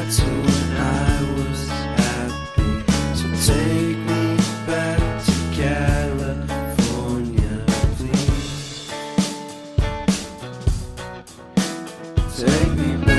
back to when I was happy. So take me back to California, please. Take me back.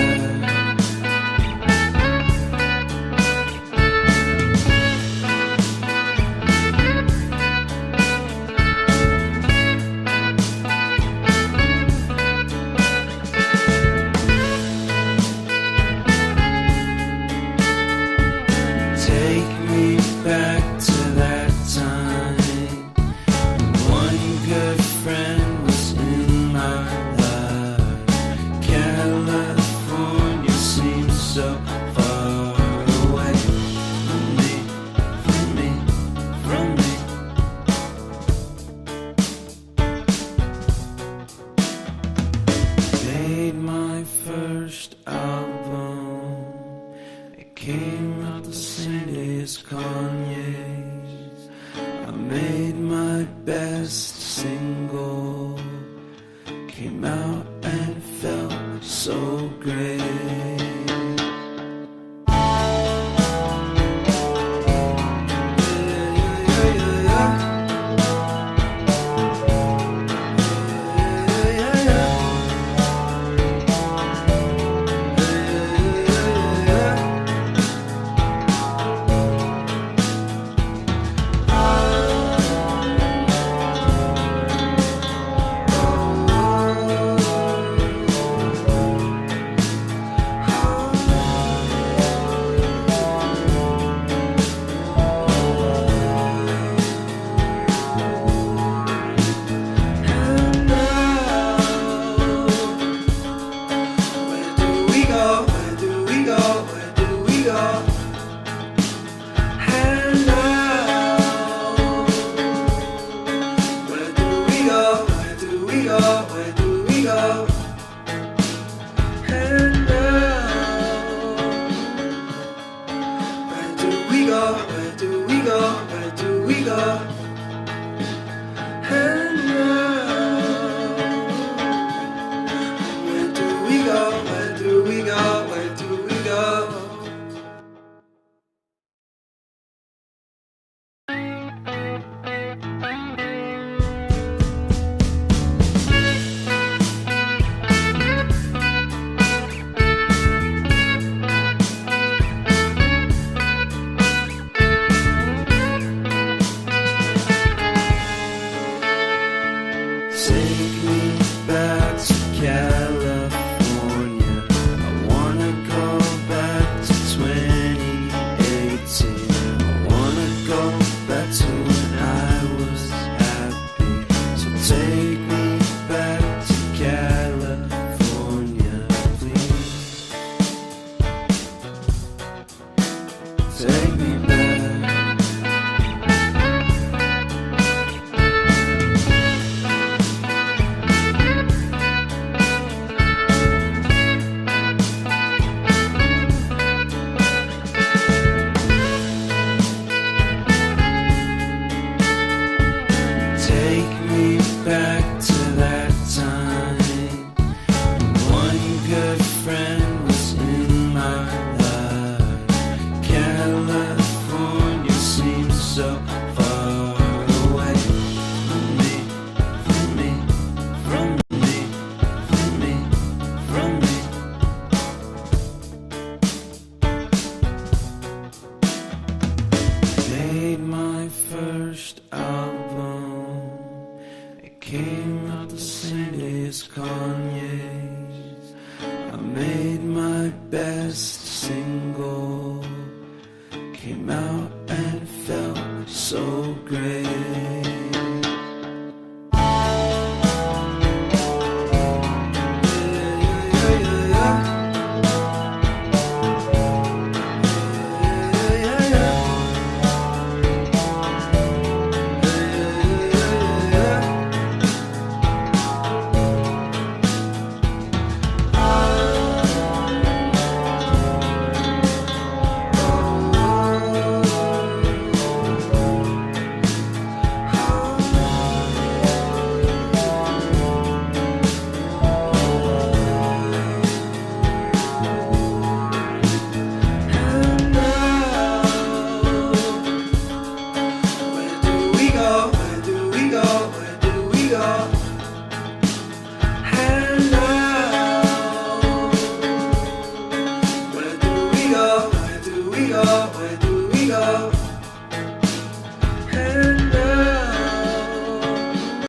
Take me back to that time when one good friend was in my life. California seems so far away from me, from me, from me. Made my first album. It came out the same day as Kanye's. I made my best single. Came out and felt so great. Take me back to California. I wanna go back to 2018. I wanna go back to when I was happy. So take me back to California, please. Take me back. Take me back to that time when one good friend was in my life. California seems so far away from me, from me, from me, from me, from me. Made my first album. It came out the same day as Kanye's. I made my best single.